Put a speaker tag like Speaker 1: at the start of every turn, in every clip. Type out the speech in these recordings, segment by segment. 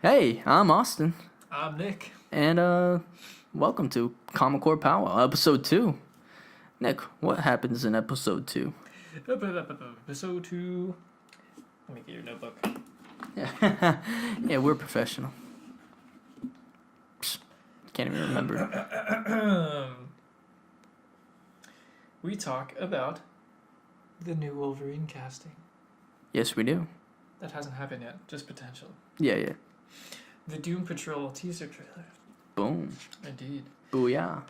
Speaker 1: Hey, I'm Austin,
Speaker 2: I'm Nick.
Speaker 1: and welcome to Comicore PowWow, episode 2. Nick, what happens in episode 2?
Speaker 2: Episode 2. Let me get your notebook.
Speaker 1: Yeah, we're professional. Psst, can't even remember.
Speaker 2: We talk about the new Wolverine casting.
Speaker 1: Yes, we do.
Speaker 2: That hasn't happened yet, just potential.
Speaker 1: Yeah.
Speaker 2: The Doom Patrol teaser trailer.
Speaker 1: Boom.
Speaker 2: Indeed.
Speaker 1: Booyah.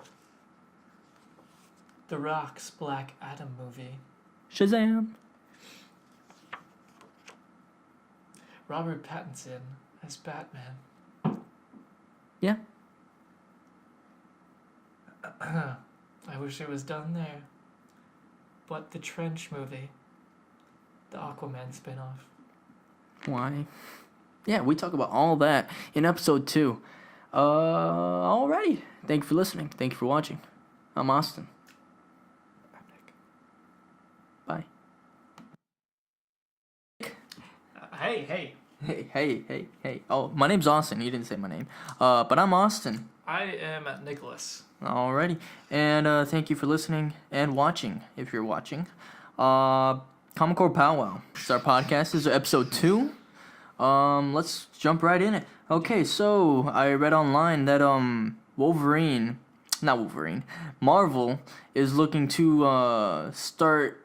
Speaker 2: The Rock's Black Adam movie.
Speaker 1: Shazam.
Speaker 2: Robert Pattinson as Batman.
Speaker 1: Yeah.
Speaker 2: I wish it was done there. But the Trench movie. The Aquaman spin-off.
Speaker 1: Why? Yeah, we talk about all that in episode 2. Alrighty. Thank you for listening. Thank you for watching. I'm Austin.
Speaker 2: I'm Nick.
Speaker 1: Bye.
Speaker 2: Hey.
Speaker 1: Hey. Oh, my name's Austin. You didn't say my name. But I'm Austin.
Speaker 2: I am Nicholas.
Speaker 1: Alrighty. And thank you for listening and watching, if you're watching. Comicore PowWow. This is our podcast. This is episode 2. Let's jump right in it. Okay, so I read online that Marvel is looking to start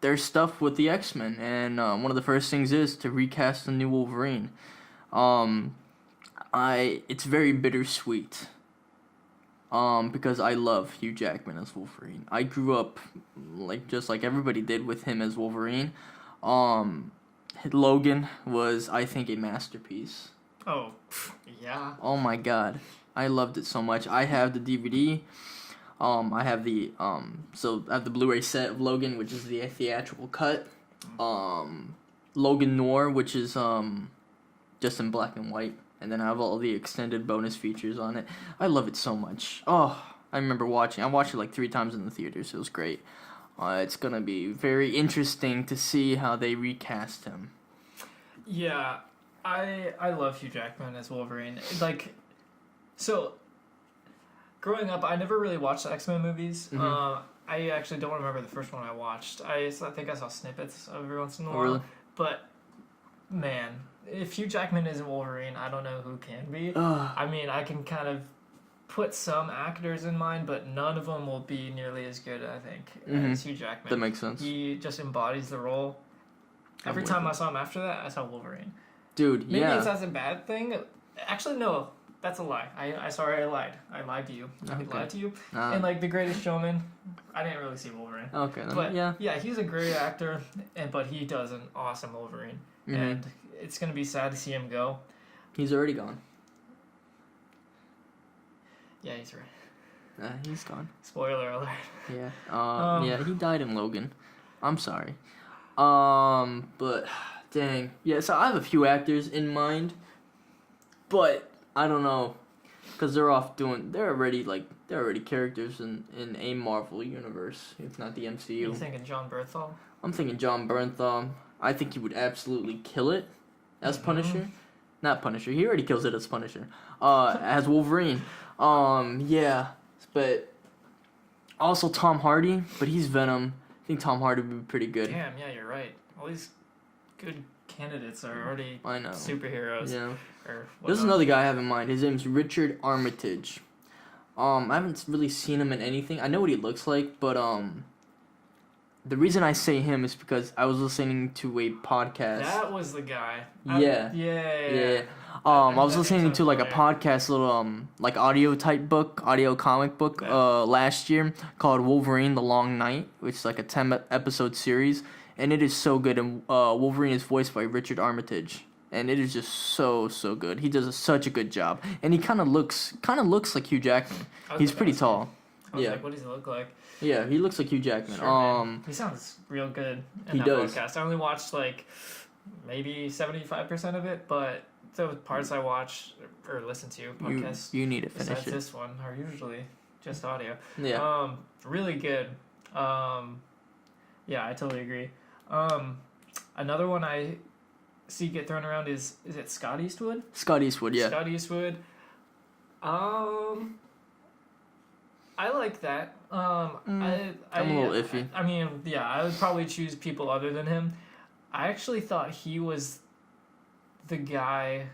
Speaker 1: their stuff with the X-Men, and one of the first things is to recast the new Wolverine. It's very bittersweet. Because I love Hugh Jackman as Wolverine. I grew up just like everybody did with him as Wolverine. Logan was, I think, a masterpiece.
Speaker 2: Oh, yeah.
Speaker 1: Oh my god. I loved it so much. I have the DVD. I have the Blu-ray set of Logan, which is the theatrical cut. Logan Noir, which is just in black and white. And then I have all the extended bonus features on it. I love it so much. Oh, I remember watching. I watched it like 3 times in the theaters. It was great. It's gonna be very interesting to see how they recast him.
Speaker 2: Yeah, I love Hugh Jackman as Wolverine. So growing up, I never really watched the X-Men movies.
Speaker 1: Mm-hmm.
Speaker 2: I actually don't remember the first one I watched. I think I saw snippets every once in a while.
Speaker 1: Really?
Speaker 2: But man, if Hugh Jackman isn't Wolverine, I don't know who can be. I mean, I can kind of put some actors in mind, but none of them will be nearly as good, I think, as Hugh Jackman.
Speaker 1: That makes sense.
Speaker 2: He just embodies the role. Every time I saw him after that, I saw Wolverine.
Speaker 1: Dude,
Speaker 2: Maybe
Speaker 1: yeah.
Speaker 2: it's a bad thing. Actually, no. That's a lie. I lied. I lied to you.
Speaker 1: Okay.
Speaker 2: I lied to you. And The Greatest Showman, I didn't really see Wolverine.
Speaker 1: Okay, then,
Speaker 2: But
Speaker 1: yeah,
Speaker 2: he's a great actor, but he does an awesome Wolverine. And it's going to be sad to see him go.
Speaker 1: He's already gone.
Speaker 2: Yeah, he's right.
Speaker 1: He's gone.
Speaker 2: Spoiler alert.
Speaker 1: Yeah. Yeah, he died in Logan. I'm sorry. But dang. Yeah, so I have a few actors in mind, but I don't know, cuz they're already characters in a Marvel universe, if not the MCU.
Speaker 2: You thinking John Bernthal?
Speaker 1: I'm thinking John Bernthal. I think he would absolutely kill it as Punisher. Not Punisher. He already kills it as Punisher. As Wolverine. Yeah, but also Tom Hardy, but he's Venom. I think Tom Hardy would be pretty good.
Speaker 2: Damn, yeah, you're right. All these good candidates are already
Speaker 1: I know.
Speaker 2: superheroes.
Speaker 1: Yeah.
Speaker 2: Or
Speaker 1: There's another guy I have in mind. His name's Richard Armitage. I haven't really seen him in anything. I know what he looks like, but the reason I say him is because I was listening to a podcast.
Speaker 2: That was the guy.
Speaker 1: Yeah. I was listening to a podcast, little audio comic book last year called Wolverine: The Long Night, which is like a 10-episode series, and it is so good. And Wolverine is voiced by Richard Armitage, and it is just so good. He does such a good job, and he kind of looks like Hugh Jackman. He's pretty tall.
Speaker 2: I was like, what does he look like?
Speaker 1: Yeah, he looks like Hugh Jackman.
Speaker 2: Sure, he sounds real good in that podcast. I only watched maybe 75% of it, but the parts I watch or listen to podcasts
Speaker 1: you need to finish
Speaker 2: besides
Speaker 1: it.
Speaker 2: this one are usually just audio.
Speaker 1: Yeah.
Speaker 2: Really good. Yeah, I totally agree. Another one I see get thrown around is it Scott Eastwood?
Speaker 1: Scott Eastwood, yeah.
Speaker 2: Scott Eastwood. I like that.
Speaker 1: I'm a little iffy.
Speaker 2: I mean, yeah, I would probably choose people other than him. I actually thought he was the guy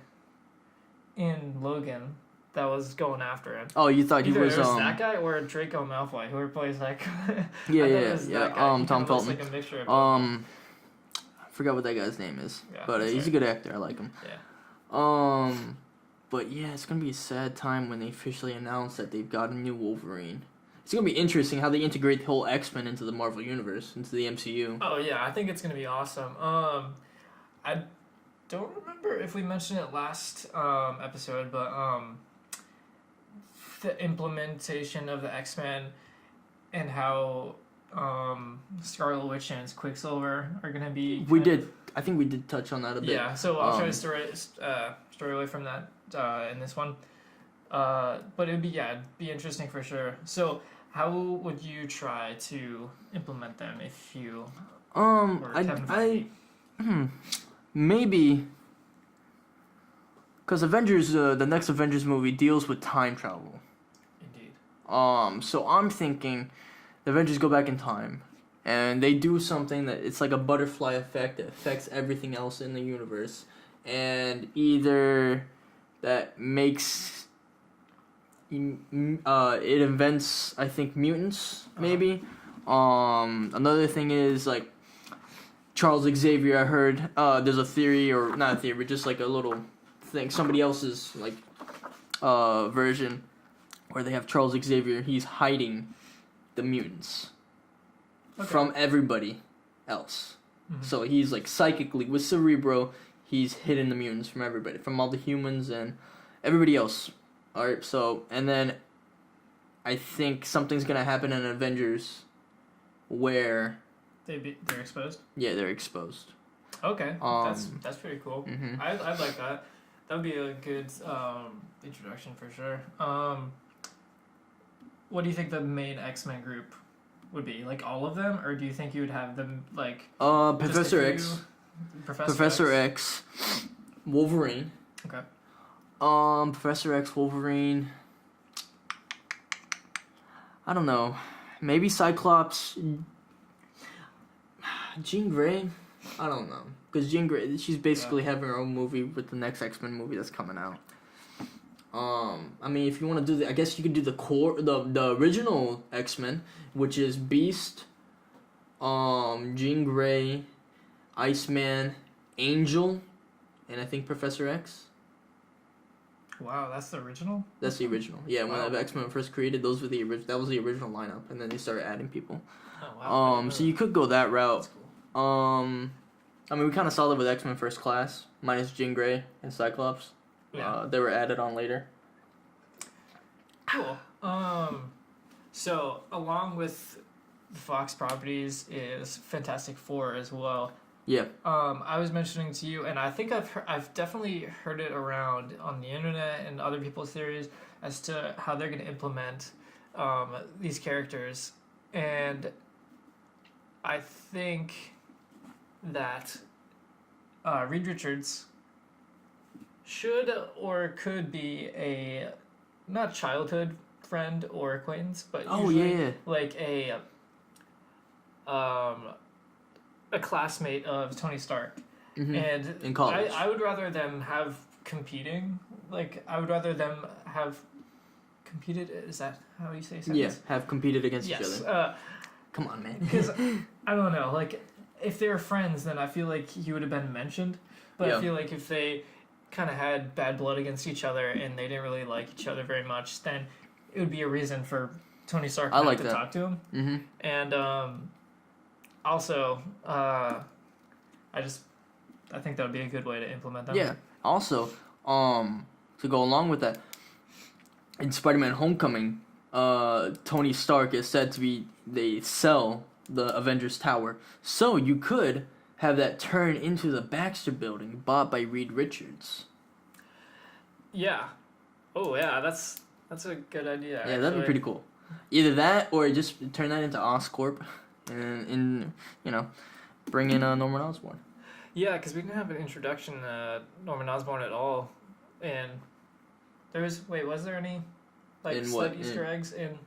Speaker 2: in Logan that was going after him.
Speaker 1: Oh, you thought
Speaker 2: Either
Speaker 1: he was
Speaker 2: it was that guy or Draco Malfoy, who replays that guy.
Speaker 1: Yeah. Tom Felton.
Speaker 2: Like a mixture of
Speaker 1: I forgot what that guy's name is,
Speaker 2: Yeah,
Speaker 1: but he's a good actor. I like him.
Speaker 2: Yeah.
Speaker 1: But yeah, it's gonna be a sad time when they officially announce that they've got a new Wolverine. It's gonna be interesting how they integrate the whole X-Men into the Marvel universe, into the MCU.
Speaker 2: Oh yeah, I think it's gonna be awesome. I don't remember if we mentioned it last episode, but the implementation of the X-Men and how Scarlet Witch and Quicksilver are gonna be.
Speaker 1: I think we did touch on that a bit.
Speaker 2: Yeah, so I'll try to story away from that in this one. But it'd be interesting for sure. So how would you try to implement them if you were Kevin Feige?
Speaker 1: Maybe because Avengers, the next Avengers movie deals with time travel.
Speaker 2: Indeed.
Speaker 1: So I'm thinking the Avengers go back in time and they do something that it's like a butterfly effect that affects everything else in the universe, and either that makes it invents, I think, mutants maybe. Another thing is like Charles Xavier. I heard there's a theory, or not a theory, but just like a little thing, somebody else's like version where they have Charles Xavier. He's hiding the mutants from everybody else. Mm-hmm. So he's like psychically with Cerebro. He's hidden the mutants from everybody, from all the humans and everybody else. Alright, so, and then I think something's gonna happen in Avengers where
Speaker 2: they're exposed?
Speaker 1: Yeah, they're exposed.
Speaker 2: Okay, that's pretty cool.
Speaker 1: Mm-hmm.
Speaker 2: I'd like that. That would be a good introduction for sure. What do you think the main X-Men group would be? Like all of them, or do you think you would have them like
Speaker 1: Professor X. Professor X, Wolverine.
Speaker 2: Okay.
Speaker 1: Professor X, Wolverine. I don't know. Maybe Cyclops. Jean Grey. I don't know, because Jean Grey, she's basically having her own movie with the next X-Men movie that's coming out. I mean, if you want to do I guess you could do the original X-Men, which is Beast, Jean Grey, Iceman, Angel, and I think Professor X.
Speaker 2: Wow, that's the original?
Speaker 1: That's the original. Yeah, when the X-Men first created, that was the original lineup, and then they started adding people.
Speaker 2: Oh wow.
Speaker 1: So you could go that route.
Speaker 2: That's cool.
Speaker 1: I mean, we kind of saw that with X-Men First Class, minus Jean Grey and Cyclops.
Speaker 2: Yeah.
Speaker 1: They were added on later.
Speaker 2: Cool. So along with the Fox properties is Fantastic Four as well.
Speaker 1: Yeah.
Speaker 2: I was mentioning to you, and I think I've definitely heard it around on the internet and other people's theories as to how they're going to implement these characters, and I think that Reed Richards should or could be a not childhood friend or acquaintance, but usually like a classmate of Tony Stark.
Speaker 1: Mm-hmm.
Speaker 2: And
Speaker 1: in college.
Speaker 2: I would rather them have competing. Like I would rather them have competed. Is that how you say something?
Speaker 1: Yeah, have competed against each other. Come on, man.
Speaker 2: Because I don't know. Like if they were friends, then I feel like he would have been mentioned. But I feel like if they kind of had bad blood against each other and they didn't really like each other very much, then it would be a reason for Tony Stark to talk to him.
Speaker 1: Mm-hmm.
Speaker 2: And also, I think that would be a good way to implement them.
Speaker 1: Yeah. Also, to go along with that, in Spider-Man: Homecoming, Tony Stark is said to be they sell the Avengers Tower, so you could have that turn into the Baxter Building bought by Reed Richards.
Speaker 2: Yeah. Oh yeah, that's a good idea.
Speaker 1: Yeah, that'd be pretty cool. Either that or just turn that into Oscorp, and bring in Norman Osborn.
Speaker 2: Yeah, because we didn't have an introduction to Norman Osborn at all, and was there any like slight Easter eggs in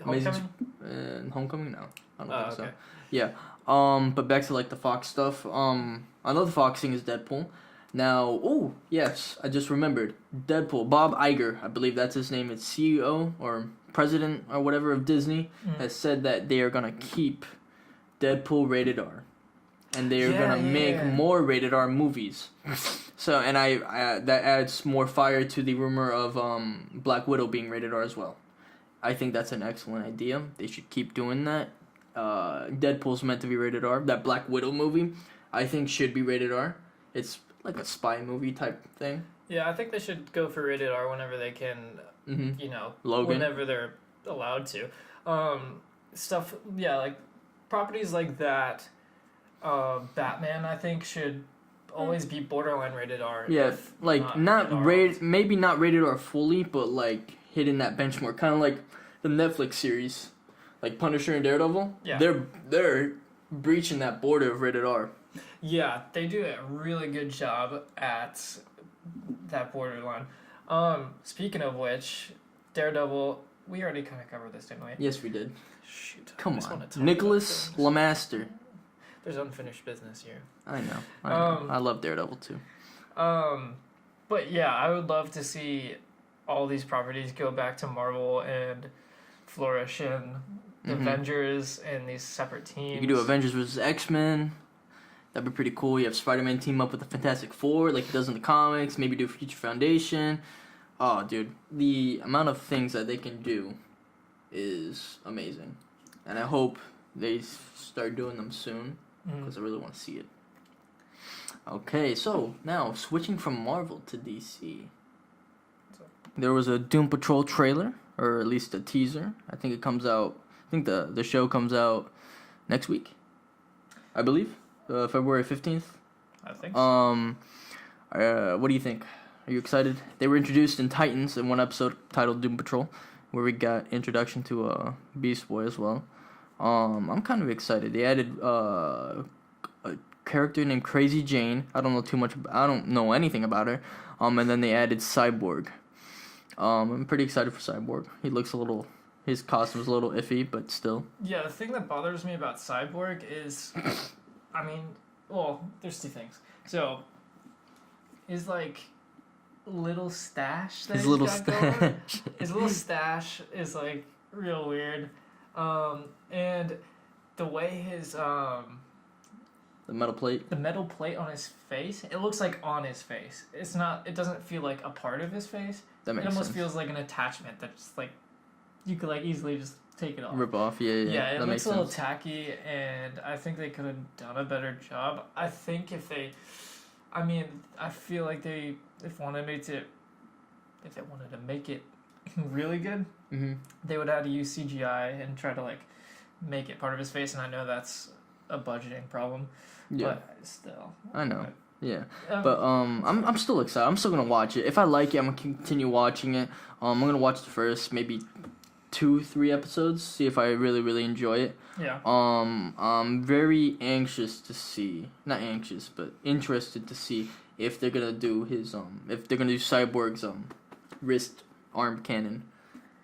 Speaker 2: Homecoming?
Speaker 1: In Homecoming, no, I don't think so.
Speaker 2: Okay.
Speaker 1: Yeah. But back to like the Fox stuff. Another Fox thing is Deadpool. Now, oh yes, I just remembered Deadpool. Bob Iger, I believe that's his name. It's CEO or president or whatever of Disney, has said that they are gonna keep Deadpool rated R, and they are gonna make more rated R movies. So, and I that adds more fire to the rumor of Black Widow being rated R as well. I think that's an excellent idea. They should keep doing that. Deadpool's meant to be rated R. That Black Widow movie, I think, should be rated R. It's like a spy movie type thing.
Speaker 2: Yeah, I think they should go for rated R whenever they can.
Speaker 1: Mm-hmm.
Speaker 2: You know,
Speaker 1: Logan.
Speaker 2: whenever they're allowed to. Stuff. Yeah, like properties like that. Batman, I think, should always be borderline rated R.
Speaker 1: Yeah, like not rated, maybe not rated R fully, but like hitting that benchmark, kind of like the Netflix series, like Punisher and Daredevil. Yeah, they're breaching that border of rated R.
Speaker 2: Yeah, they do a really good job at that borderline. Speaking of which, Daredevil, we already kind of covered this, didn't we?
Speaker 1: Yes, we did.
Speaker 2: Shoot,
Speaker 1: come on, Nicholas Lamaster.
Speaker 2: There's unfinished business here.
Speaker 1: I know. I love Daredevil too.
Speaker 2: But yeah, I would love to see all these properties go back to Marvel and flourish in the Avengers and these separate teams.
Speaker 1: You could do Avengers vs. X-Men. That'd be pretty cool. You have Spider-Man team up with the Fantastic Four like he does in the comics. Maybe do Future Foundation. Oh, dude. The amount of things that they can do is amazing. And I hope they start doing them soon because I really want to see it. Okay, so now switching from Marvel to DC. There was a Doom Patrol trailer, or at least a teaser. I think it comes out. I think the show comes out next week, I believe, February 15th.
Speaker 2: I think so.
Speaker 1: What do you think? Are you excited? They were introduced in Titans in one episode titled Doom Patrol, where we got introduction to Beast Boy as well. I'm kind of excited. They added a character named Crazy Jane. I don't know too much. I don't know anything about her. And then they added Cyborg. I'm pretty excited for Cyborg. He looks his costume's a little iffy, but still.
Speaker 2: Yeah, the thing that bothers me about Cyborg is, I mean, well, there's two things. So, his like little stash that his little stash is like real weird, and the way his
Speaker 1: the metal plate
Speaker 2: on his face, it looks like on his face. It's not. It doesn't feel like a part of his face.
Speaker 1: That makes sense.
Speaker 2: It almost feels like an attachment that's like you could like easily just take it off.
Speaker 1: Rip off, yeah.
Speaker 2: Yeah, it looks a little tacky, and I think they could have done a better job. I think if they, I mean, I feel like if they wanted to make it really good, they would have to use CGI and try to like make it part of his face. And I know that's a budgeting problem, but still.
Speaker 1: I know. Yeah, but I'm still excited. I'm still gonna watch it. If I like it, I'm gonna continue watching it. I'm gonna watch the first maybe 2-3 episodes, see if I really enjoy it.
Speaker 2: Yeah.
Speaker 1: I'm very anxious to see, not anxious, but interested to see if they're gonna do if they're gonna do Cyborg's wrist arm cannon.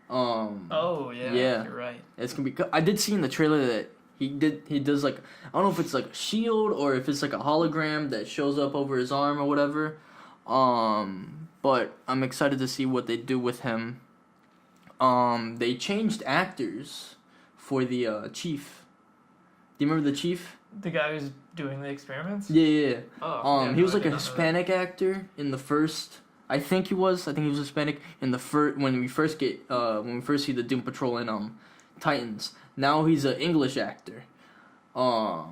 Speaker 2: Oh yeah, you're right.
Speaker 1: It's gonna be. I did see in the trailer that he does like, I don't know if it's like a shield or if it's like a hologram that shows up over his arm or whatever. But I'm excited to see what they do with him. They changed actors for the chief. Do you remember the chief?
Speaker 2: The guy who's doing the experiments?
Speaker 1: Yeah.
Speaker 2: Oh.
Speaker 1: He was like a Hispanic actor in the first. I think he was Hispanic in the first when we first see the Doom Patrol in Titans. Now he's an English actor. I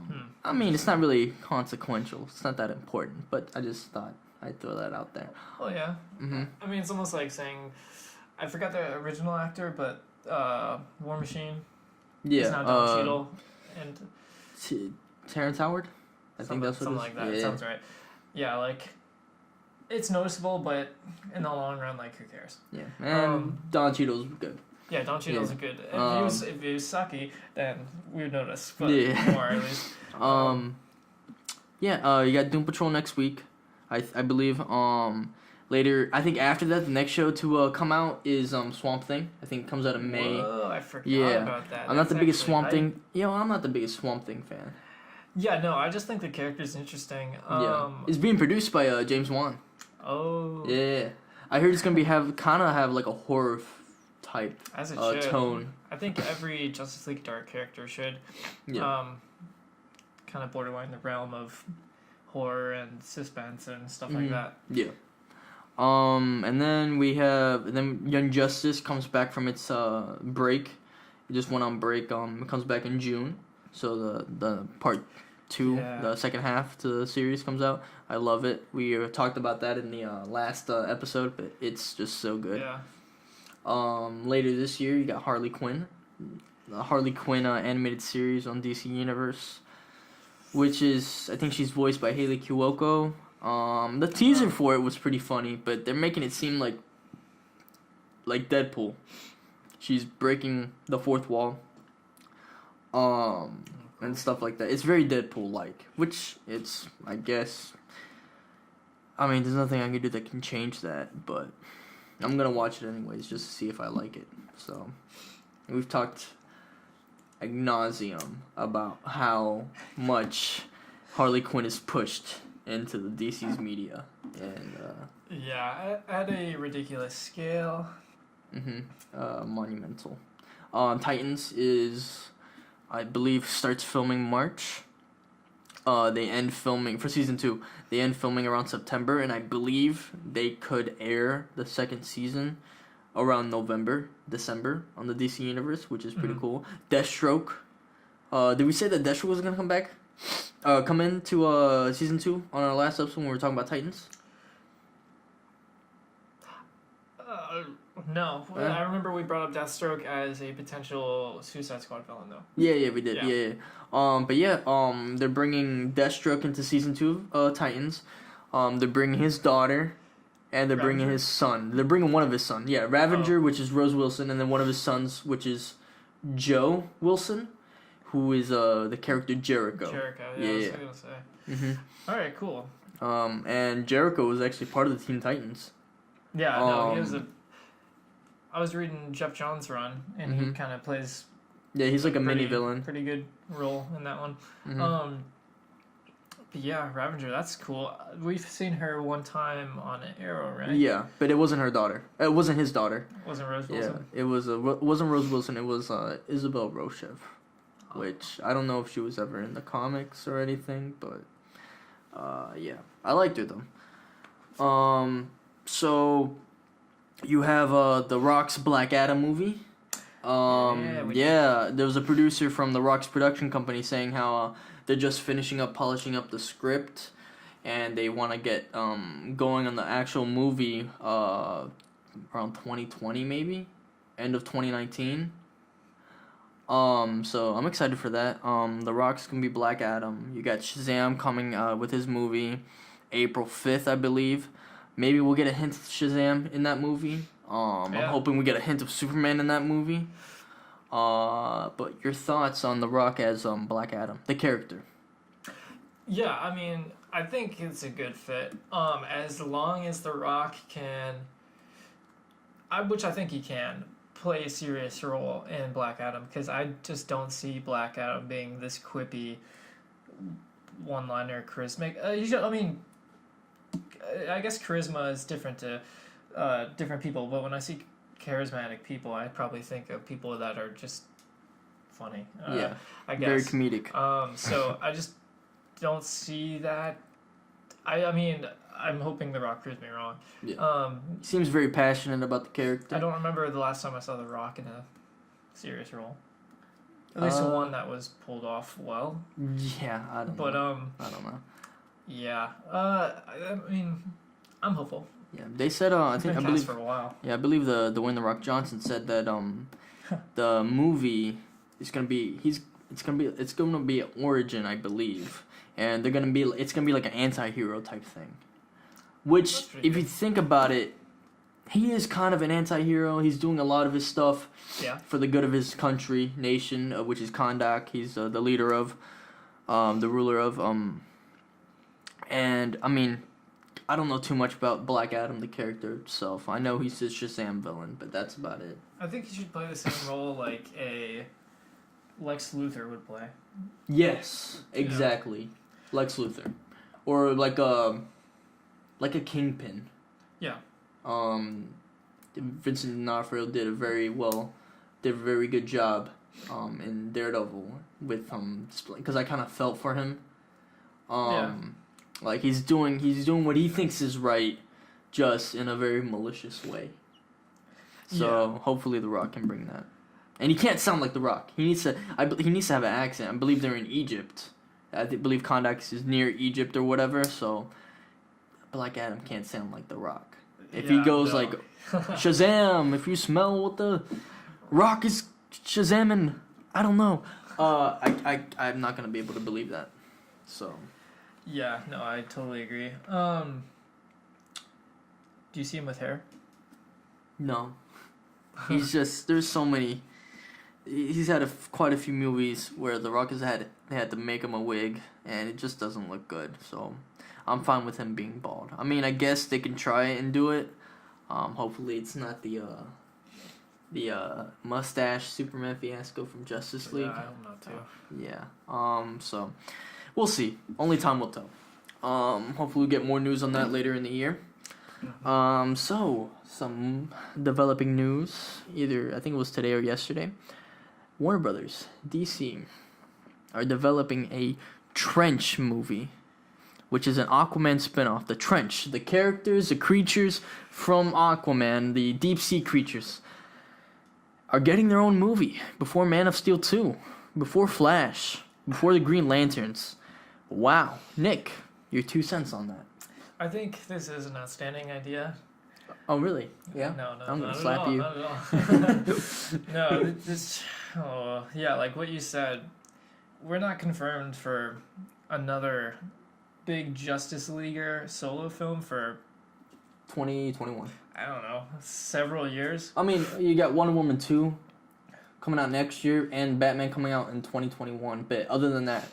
Speaker 1: mean, it's not really consequential. It's not that important, but I just thought I'd throw that out there.
Speaker 2: Oh yeah. I mean, it's almost like saying, I forgot the original actor, but War Machine.
Speaker 1: Yeah.
Speaker 2: He's now Don Cheadle and
Speaker 1: Terrence Howard. I think that's what
Speaker 2: something like that. Yeah. Sounds right. Yeah, like it's noticeable, but in the long run, like who cares?
Speaker 1: Yeah. And Don Cheadle's good.
Speaker 2: Yeah, Don Cheadle's good. If he was sucky, then we would notice, but more at least.
Speaker 1: Yeah, you got Doom Patrol next week, I believe. Later, I think after that, the next show to come out is Swamp Thing. I think it comes out in May.
Speaker 2: Whoa, I forgot about that.
Speaker 1: I'm not the biggest Swamp Thing. I'm not the biggest Swamp Thing fan.
Speaker 2: Yeah, no, I just think the character's interesting.
Speaker 1: It's being produced by James Wan.
Speaker 2: Oh.
Speaker 1: Yeah, I heard it's gonna be have like a horror type
Speaker 2: As it should.
Speaker 1: tone.
Speaker 2: I think every Justice League Dark character should.
Speaker 1: Yeah.
Speaker 2: Kind of borderline the realm of horror and suspense and stuff like that.
Speaker 1: Yeah. And then Young Justice comes back from its break. It just went on break. It comes back in June. So the part 2, the second half to the series comes out. I love it. We talked about that in the last episode, but it's just so good.
Speaker 2: Yeah.
Speaker 1: Later this year, you got Harley Quinn. The Harley Quinn animated series on DC Universe, which is, I think she's voiced by Hayley Kiyoko. The teaser for it was pretty funny, but they're making it seem like Deadpool. She's breaking the fourth wall. And stuff like that. It's very Deadpool-like, which it's, I guess. I mean, there's nothing I can do that can change that, but I'm gonna watch it anyways just to see if I like it. So, we've talked ad nauseum about how much Harley Quinn is pushed into the DC's media, and
Speaker 2: at a ridiculous scale.
Speaker 1: Monumental. Titans is, I believe, starts filming March. They end filming for season 2. They end filming around September, and I believe they could air the second season around December on the DC Universe, which is pretty cool. Deathstroke. Did we say that Deathstroke was gonna come back? Come into season 2 on our last episode when we were talking about Titans?
Speaker 2: No. I remember we brought up Deathstroke as a potential Suicide Squad villain, though.
Speaker 1: Yeah, we did. Yeah. They're bringing Deathstroke into season 2 of Titans. They're bringing his daughter, and they're bringing his son. They're bringing one of his sons. Yeah, Ravager, which is Rose Wilson, and then one of his sons, which is Joe Wilson, who is the character Jericho.
Speaker 2: Yeah. I was gonna say. All right, cool.
Speaker 1: And Jericho was actually part of the Teen Titans.
Speaker 2: Yeah, no, he was I was reading Jeff Johns' run, and he kind of plays.
Speaker 1: Yeah, he's like a mini villain.
Speaker 2: Pretty good role in that one. But yeah, Ravager, that's cool. We've seen her one time on Arrow, right?
Speaker 1: Yeah, but it wasn't her daughter. It wasn't his daughter.
Speaker 2: It wasn't Rose Wilson.
Speaker 1: Yeah, it wasn't Rose Wilson. It was Isabel Rochev, which I don't know if she was ever in the comics or anything, but yeah, I liked her though. So you have The Rock's Black Adam movie. There was a producer from The Rock's production company saying how they're just polishing up the script, and they want to get going on the actual movie around 2020 maybe, end of 2019. So I'm excited for that. The Rock's gonna be Black Adam. You got Shazam coming with his movie April 5th, I believe. Maybe we'll get a hint of Shazam in that movie. I'm hoping we get a hint of Superman in that movie. But your thoughts on The Rock as Black Adam, the character?
Speaker 2: Yeah, I mean, I think it's a good fit. As long as The Rock can, which I think he can, play a serious role in Black Adam, because I just don't see Black Adam being this quippy, one-liner, charismatic. I guess charisma is different to different people, but when I see charismatic people, I probably think of people that are just funny. I guess. Very
Speaker 1: comedic.
Speaker 2: So I just don't see that. I mean, I'm hoping The Rock proves me wrong.
Speaker 1: Yeah. He seems very passionate about the character.
Speaker 2: I don't remember the last time I saw The Rock in a serious role. At least the one that was pulled off well.
Speaker 1: Yeah, I don't know. I don't know.
Speaker 2: Yeah. I mean, I'm hopeful.
Speaker 1: Yeah, they said I believe
Speaker 2: for a while.
Speaker 1: Yeah, I believe the Dwayne The Rock Johnson said that the movie is gonna be it's gonna be an origin, I believe, and it's gonna be like an anti-hero type thing. Which, if you think about it, he is kind of an anti-hero. He's doing a lot of his stuff for the good of his country, nation, which is Kondak. He's the leader of, the ruler of And I mean, I don't know too much about Black Adam, the character itself. I know he's a Shazam villain, but that's about it.
Speaker 2: I think he should play the same role like a Lex Luthor would play.
Speaker 1: Yes, exactly. Lex Luthor, or like a Kingpin.
Speaker 2: Yeah.
Speaker 1: Vincent D'Onofrio did a very good job in Daredevil with because I kind of felt for him. Like he's doing what he thinks is right, just in a very malicious way. So hopefully The Rock can bring that. And he can't sound like The Rock. He needs to have an accent. I believe they're in Egypt. I believe Kondak is near Egypt or whatever. So Black Adam can't sound like The Rock. If he goes like Shazam, if you smell what the Rock is Shazamming, I don't know. I'm not gonna be able to believe that. So.
Speaker 2: Yeah, no, I totally agree. Do you see him with hair?
Speaker 1: No. He's just, there's so many. He's had quite a few movies where The Rock they had to make him a wig, and it just doesn't look good. So I'm fine with him being bald. I mean, I guess they can try and do it. Hopefully it's not the mustache Superman fiasco from Justice League.
Speaker 2: Yeah, I hope not too.
Speaker 1: Yeah. So we'll see. Only time will tell. Hopefully we'll get more news on that later in the year. So some developing news. Either I think it was today or yesterday. Warner Brothers, DC, are developing a Trench movie, which is an Aquaman spinoff. The Trench, the characters, the creatures from Aquaman, the deep sea creatures, are getting their own movie before Man of Steel 2, before Flash, before the Green Lanterns. Wow. Nick, your 2 cents on that.
Speaker 2: I think this is an outstanding idea.
Speaker 1: Oh, really? Yeah?
Speaker 2: No,
Speaker 1: I'm going
Speaker 2: not
Speaker 1: to slap you.
Speaker 2: Not at all. No, yeah, like what you said, we're not confirmed for another big Justice Leaguer solo film for
Speaker 1: 2021.
Speaker 2: I don't know, several years.
Speaker 1: I mean, you got Wonder Woman 2 coming out next year and Batman coming out in 2021. But other than that,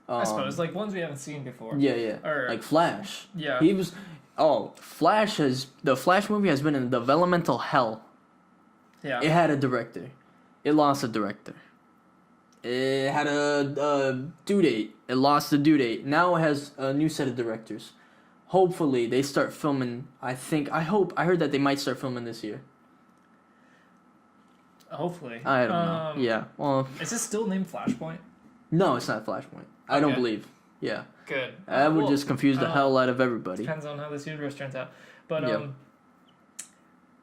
Speaker 2: I suppose like ones we haven't seen before.
Speaker 1: Yeah.
Speaker 2: Or,
Speaker 1: like Flash.
Speaker 2: Yeah.
Speaker 1: The Flash movie has been in developmental hell.
Speaker 2: Yeah.
Speaker 1: It had a director. It lost a director. It had a due date. It lost the due date. Now it has a new set of directors. Hopefully they start filming. I heard that they might start filming this year.
Speaker 2: Hopefully.
Speaker 1: I don't know. Yeah. Well,
Speaker 2: is this still named Flashpoint?
Speaker 1: No, it's not Flashpoint. I don't believe. Yeah.
Speaker 2: Good.
Speaker 1: That would just confuse the hell out of everybody.
Speaker 2: Depends on how this universe turns out. But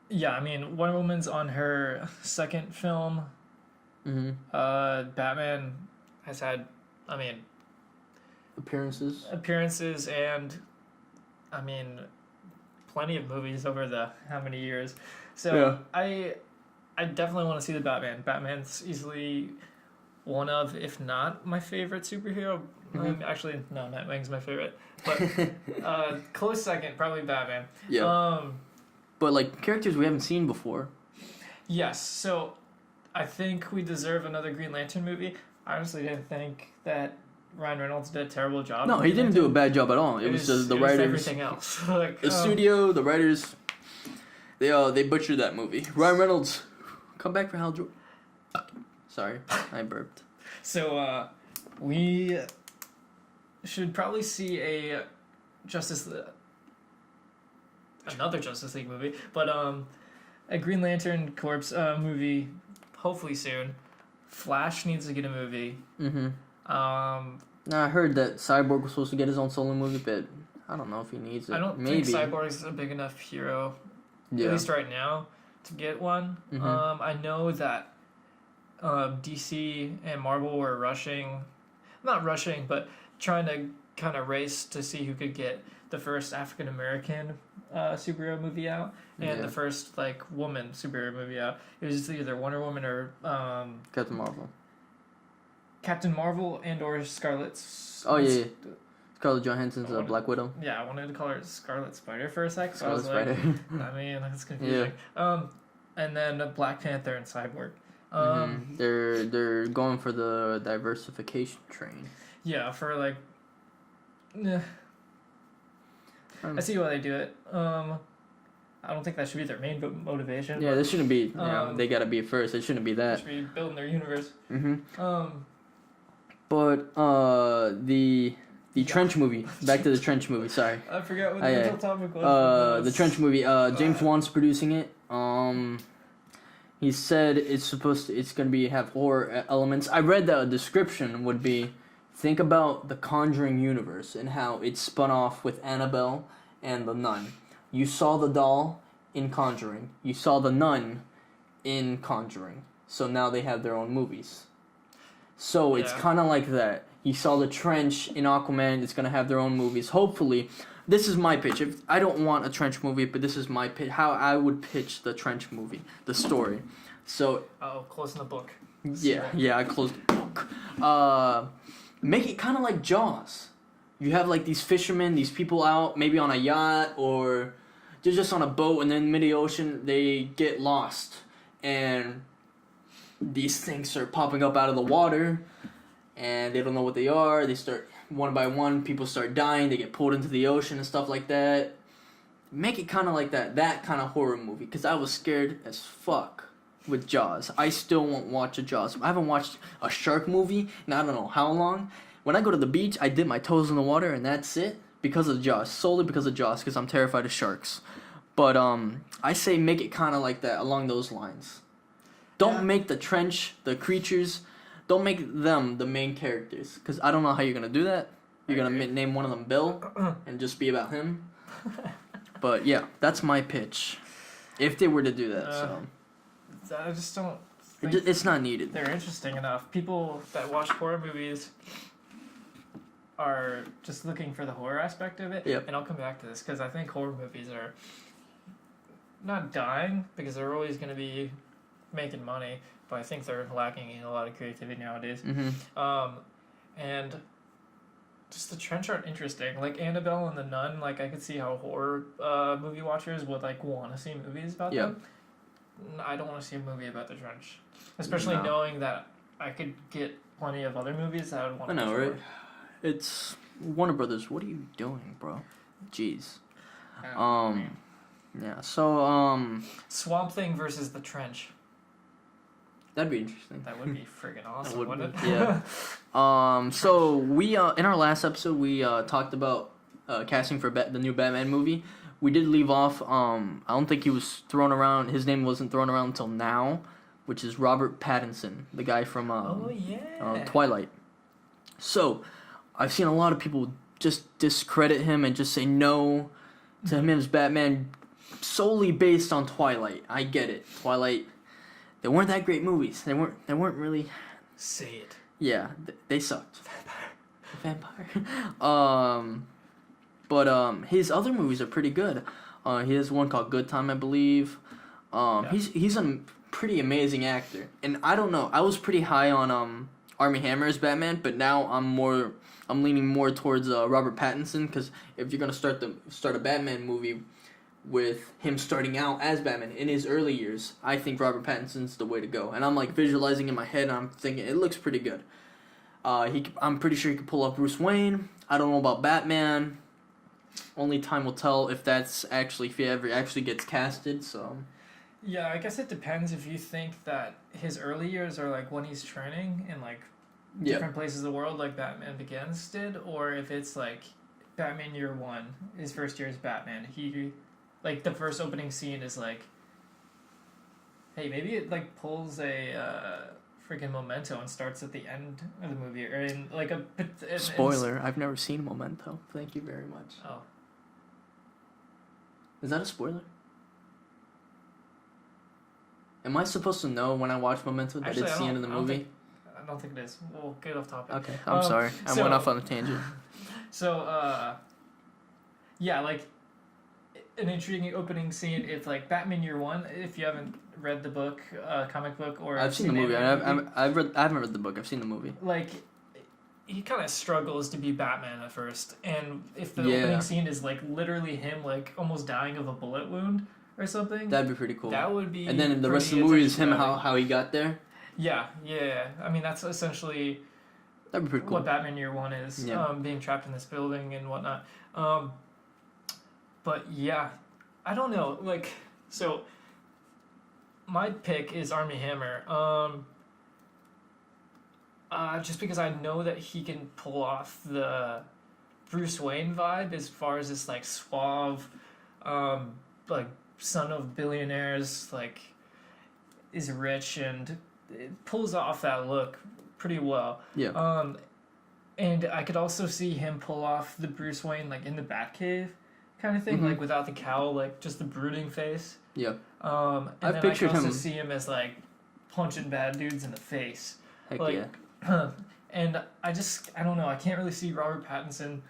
Speaker 2: yeah, I mean, Wonder Woman's on her second film.
Speaker 1: Mm-hmm.
Speaker 2: Batman has had, appearances and, plenty of movies over the how many years. So I definitely want to see the Batman. Batman's easily one of, if not my favorite superhero.
Speaker 1: Mm-hmm.
Speaker 2: Actually, no, Nightwing's my favorite. But close second, probably Batman.
Speaker 1: Yeah. But like characters we haven't seen before.
Speaker 2: Yes, so I think we deserve another Green Lantern movie. I honestly didn't think that Ryan Reynolds did a terrible job.
Speaker 1: No, he didn't do a bad job at all. It was just the writers.
Speaker 2: Everything else.
Speaker 1: The studio, the writers, they butchered that movie. Ryan Reynolds, come back for Hal Jordan. Sorry, I burped.
Speaker 2: So we should probably see another Justice League movie, but a Green Lantern Corps movie, hopefully soon. Flash needs to get a movie.
Speaker 1: Mm-hmm. I heard that Cyborg was supposed to get his own solo movie, but I don't know if he needs it.
Speaker 2: I don't think Cyborg's a big enough hero, at least right now, to get one.
Speaker 1: Mm-hmm.
Speaker 2: I know that DC and Marvel were not rushing, but trying to kind of race to see who could get the first African American superhero movie out and the first like woman superhero movie out. It was either Wonder Woman or Captain Marvel and or Scarlet.
Speaker 1: Scarlett Johansson's Black Widow.
Speaker 2: Yeah, I wanted to call her Scarlet Spider for a sec. So
Speaker 1: Scarlet Spider.
Speaker 2: That's confusing.
Speaker 1: Yeah.
Speaker 2: And then Black Panther and Cyborg.
Speaker 1: They're going for the diversification train.
Speaker 2: Yeah, for like I see why they do it. I don't think that should be their main motivation.
Speaker 1: Yeah, this shouldn't be. They gotta be first. It shouldn't be that.
Speaker 2: They should be building their universe.
Speaker 1: But the Trench movie. Back to the Trench movie. Sorry.
Speaker 2: I forgot what the original topic was.
Speaker 1: The Trench movie. James Wan's producing it. He said it's gonna be have horror elements. I read that a description would be, think about the Conjuring universe and how it spun off with Annabelle and the Nun. You saw the doll in Conjuring. You saw the nun in Conjuring. So now they have their own movies. So it's kind of like that. You saw the Trench in Aquaman. It's going to have their own movies. Hopefully, this is my pitch. I don't want a Trench movie, but this is my pitch. How I would pitch the Trench movie, the story. So.
Speaker 2: Oh, closing the book.
Speaker 1: Yeah, I closed the book. Make it kind of like Jaws. You have like these fishermen, these people out, maybe on a yacht or they're just on a boat, and then mid-ocean they get lost, and these things start popping up out of the water, and they don't know what they are. They start one by one, people start dying. They get pulled into the ocean and stuff like that. Make it kind of like that kind of horror movie, because I was scared as fuck with Jaws. I still won't watch a Jaws. I haven't watched a shark movie in I don't know how long. When I go to the beach, I dip my toes in the water, and that's it. Because of Jaws. Solely because of Jaws, because I'm terrified of sharks. But, I say make it kind of like that, along those lines. Don't make the Trench, the creatures, don't make them the main characters. Because I don't know how you're going to do that. You're going to name one of them Bill, and just be about him. But, yeah, that's my pitch. If they were to do that, so.
Speaker 2: I just don't
Speaker 1: it's not needed.
Speaker 2: They're interesting enough. People that watch horror movies are just looking for the horror aspect of it.
Speaker 1: Yep.
Speaker 2: And I'll come back to this because I think horror movies are not dying because they're always going to be making money, but I think they're lacking in a lot of creativity nowadays. And just the Trench aren't interesting. Like Annabelle and the Nun, like I could see how horror movie watchers would like want to see movies about them. I don't want to see a movie about the Trench, especially knowing that I could get plenty of other movies that I would want to watch. I know, right?
Speaker 1: It's Warner Brothers. What are you doing, bro? Jeez. Yeah. So
Speaker 2: Swamp Thing versus the Trench.
Speaker 1: That'd be interesting.
Speaker 2: That would be friggin' awesome, wouldn't it?
Speaker 1: Yeah. So we in our last episode we talked about casting for the new Batman movie. We did leave off. I don't think he was thrown around. His name wasn't thrown around until now, which is Robert Pattinson, the guy from Twilight. So I've seen a lot of people just discredit him and just say no to him as Batman solely based on Twilight. I get it. Twilight, they weren't that great movies. They weren't really.
Speaker 2: Say it.
Speaker 1: Yeah, they sucked. Vampire. But his other movies are pretty good. He has one called Good Time, I believe. He's a pretty amazing actor. And I don't know, I was pretty high on Armie Hammer as Batman, but now I'm leaning more towards Robert Pattinson, because if you're gonna start a Batman movie with him starting out as Batman in his early years, I think Robert Pattinson's the way to go. And I'm like visualizing in my head, and I'm thinking it looks pretty good. I'm pretty sure he could pull off Bruce Wayne. I don't know about Batman. Only time will tell if he ever actually gets casted. So.
Speaker 2: Yeah, I guess it depends if you think that his early years are like when he's training in like different places of the world, like Batman Begins did, or if it's like Batman Year One, his first year as Batman. He, like the first opening scene is like, hey, maybe it like pulls a freaking Memento and starts at the end of the movie, or in like a
Speaker 1: spoiler. I've never seen Memento. Thank you very much.
Speaker 2: Oh,
Speaker 1: is that a spoiler? Am I supposed to know when I watch Memento that it's the end of the movie?
Speaker 2: I don't think it is. We'll get off topic.
Speaker 1: Okay, I'm sorry. I went off on a tangent.
Speaker 2: So, yeah, like an intriguing opening scene. It's like Batman Year One. If you haven't read the book, comic book, or
Speaker 1: I've seen the movie. I haven't read the book. I've seen the movie.
Speaker 2: Like, he kind of struggles to be Batman at first, and if the opening scene is like literally him like almost dying of a bullet wound or something,
Speaker 1: that'd be pretty cool.
Speaker 2: That would be.
Speaker 1: And then the rest of the movie is him how he got there.
Speaker 2: Yeah. I mean, that's essentially.
Speaker 1: That'd be pretty cool.
Speaker 2: What Batman Year One is, being trapped in this building and whatnot. But yeah, I don't know. Like, so my pick is Armie Hammer. Just because I know that he can pull off the Bruce Wayne vibe as far as this like suave, like son of billionaires, like is rich and it pulls off that look pretty well.
Speaker 1: Yeah.
Speaker 2: And I could also see him pull off the Bruce Wayne like in the Batcave kind of thing, like without the cowl, like just the brooding face.
Speaker 1: Yeah.
Speaker 2: And
Speaker 1: I
Speaker 2: then
Speaker 1: pictured
Speaker 2: I could also
Speaker 1: him.
Speaker 2: see him as like punching bad dudes in the face.
Speaker 1: Heck
Speaker 2: Like,
Speaker 1: yeah.
Speaker 2: And I don't know. I can't really see Robert Pattinson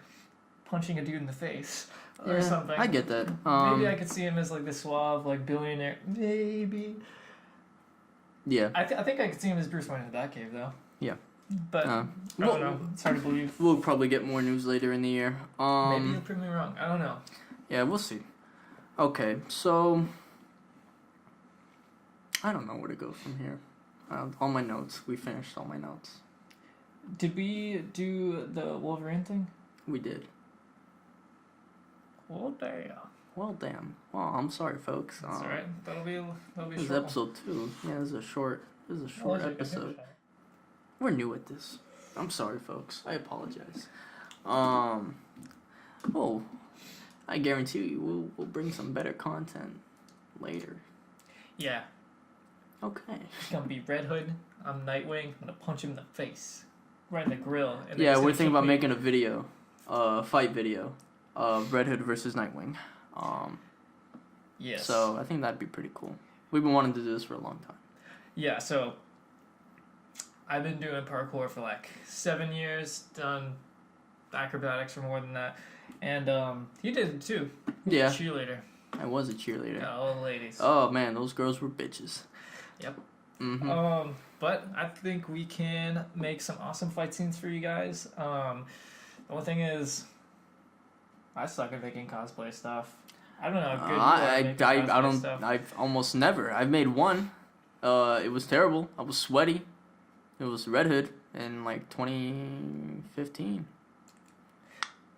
Speaker 2: punching a dude in the face or
Speaker 1: Yeah,
Speaker 2: something.
Speaker 1: I get that.
Speaker 2: Maybe I could see him as like the suave, like billionaire. Maybe.
Speaker 1: Yeah.
Speaker 2: I think I could see him as Bruce Wayne in the Batcave though.
Speaker 1: Yeah.
Speaker 2: But I don't know. It's hard to believe.
Speaker 1: We'll probably get more news later in the year.
Speaker 2: Maybe you'll prove me wrong. I don't know.
Speaker 1: Yeah, we'll see. Okay, so I don't know where to go from here. All my notes. We finished all my notes.
Speaker 2: Did we do the Wolverine thing?
Speaker 1: We did.
Speaker 2: Well, damn.
Speaker 1: Well, damn. Well, I'm sorry, folks.
Speaker 2: That's alright. That'll be
Speaker 1: This is
Speaker 2: short.
Speaker 1: episode 2. Yeah, this is a short episode.
Speaker 2: Short.
Speaker 1: We're new at this. I'm sorry, folks. I apologize. Oh, I guarantee you we'll bring some better content later.
Speaker 2: Yeah.
Speaker 1: Okay.
Speaker 2: It's gonna be Red Hood. I'm Nightwing. I'm gonna punch him in the face. Right in the grill. And
Speaker 1: Yeah, we're thinking about making a video. Fight video. Of Red Hood versus Nightwing.
Speaker 2: Yes.
Speaker 1: So I think that'd be pretty cool. We've been wanting to do this for a long time.
Speaker 2: Yeah, so I've been doing parkour for like 7 years, done acrobatics for more than that. And you did it too.
Speaker 1: Yeah.
Speaker 2: Cheerleader.
Speaker 1: I was a cheerleader.
Speaker 2: Yeah, all the ladies.
Speaker 1: Oh man, those girls were bitches.
Speaker 2: Yep.
Speaker 1: Mm-hmm.
Speaker 2: But I think we can make some awesome fight scenes for you guys. The only thing is, I suck at making cosplay stuff. I don't know how good you are at making cosplay stuff.
Speaker 1: I've almost never. I've made one. It was terrible. I was sweaty. It was Red Hood in like 2015.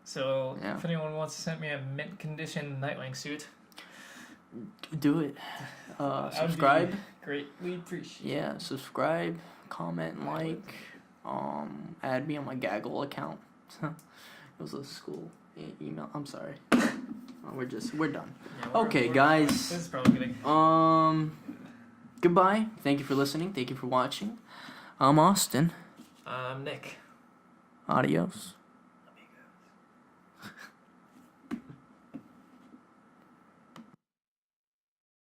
Speaker 2: So
Speaker 1: Yeah.
Speaker 2: if anyone wants to send me a mint condition Nightwing suit,
Speaker 1: Do it.
Speaker 2: that would be
Speaker 1: Subscribe.
Speaker 2: greatly appreciated.
Speaker 1: Yeah, subscribe, comment, like. Add me on my Gaggle account. It was a school email. I'm sorry. We're done.
Speaker 2: Yeah,
Speaker 1: Okay,
Speaker 2: we're-
Speaker 1: guys.
Speaker 2: This is probably gonna.
Speaker 1: Goodbye. Thank you for listening. Thank you for watching. I'm Austin.
Speaker 2: Nick.
Speaker 1: Adios.